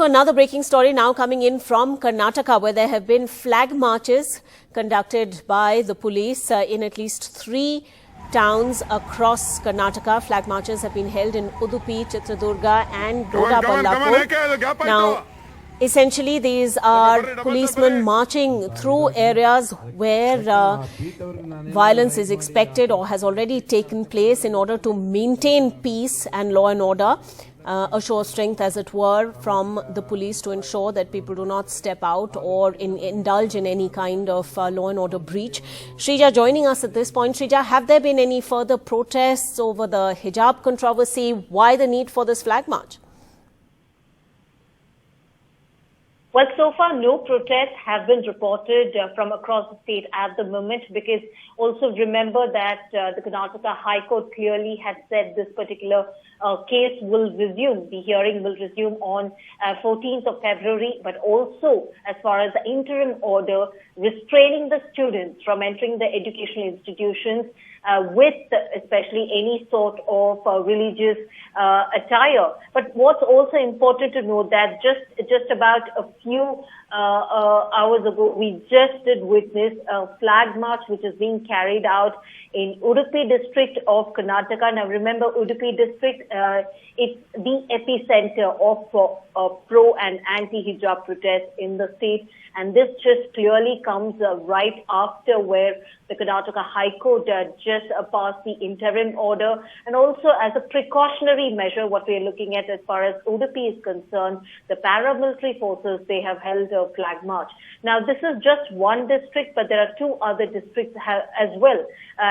another breaking story now coming in from Karnataka, where there have been flag marches conducted by the police in at least 3 towns across Karnataka. Flag marches have been held in Udupi, Chitradurga and Dodaballapur. Now, essentially, these are policemen marching through areas where violence is expected or has already taken place in order to maintain peace and law and order. A show of strength, as it were, from the police to ensure that people do not step out or indulge in any kind of law and order breach. Shrija joining us at this point. Shrija, have there been any further protests over the hijab controversy? Why the need for this flag march? Well, so far, no protests have been reported from across the state at the moment, because also remember that the Karnataka High Court clearly had said this particular case will resume. The hearing will resume on 14th of February, but also as far as the interim order restraining the students from entering the educational institutions with especially any sort of religious attire. But what's also important to note that just about a few hours ago, we just did witness a flag march which is being carried out in Udupi district of Karnataka. Now remember, Udupi district, it's the epicenter of pro and anti-hijab protests in the state. And this just clearly comes right after where the Karnataka High Court just passed the interim order. And also as a precautionary measure, what we are looking at as far as Udupi is concerned, the paramilitary forces, they have held a flag march. Now, this is just one district, but there are 2 other districts as well.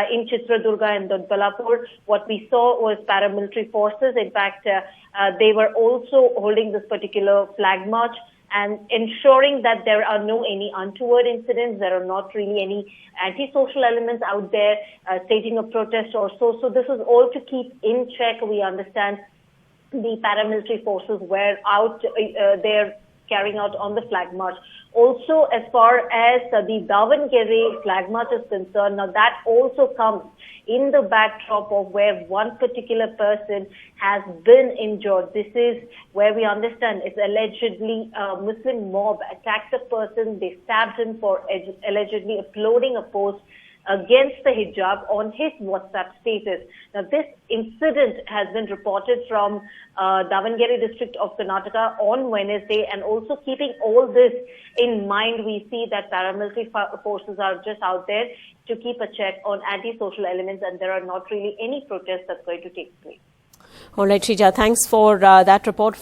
In Chitradurga and Dodaballapur, what we saw was paramilitary forces. In fact, they were also holding this particular flag march and ensuring that there are no any untoward incidents, there are not really any antisocial elements out there staging a protest or so. So this is all to keep in check. We understand the paramilitary forces were out there carrying out on the flag march. Also, as far as the Davangere flag march is concerned, now that also comes in the backdrop of where one particular person has been injured. This is where we understand it's allegedly a Muslim mob attacked a person. They stabbed him for allegedly uploading a post against the hijab on his WhatsApp status. Now, this incident has been reported from Davangere district of Karnataka on Wednesday, and also keeping all this in mind, we see that paramilitary forces are just out there to keep a check on anti-social elements, and there are not really any protests that's going to take place. All right, Shrija, thanks for that report.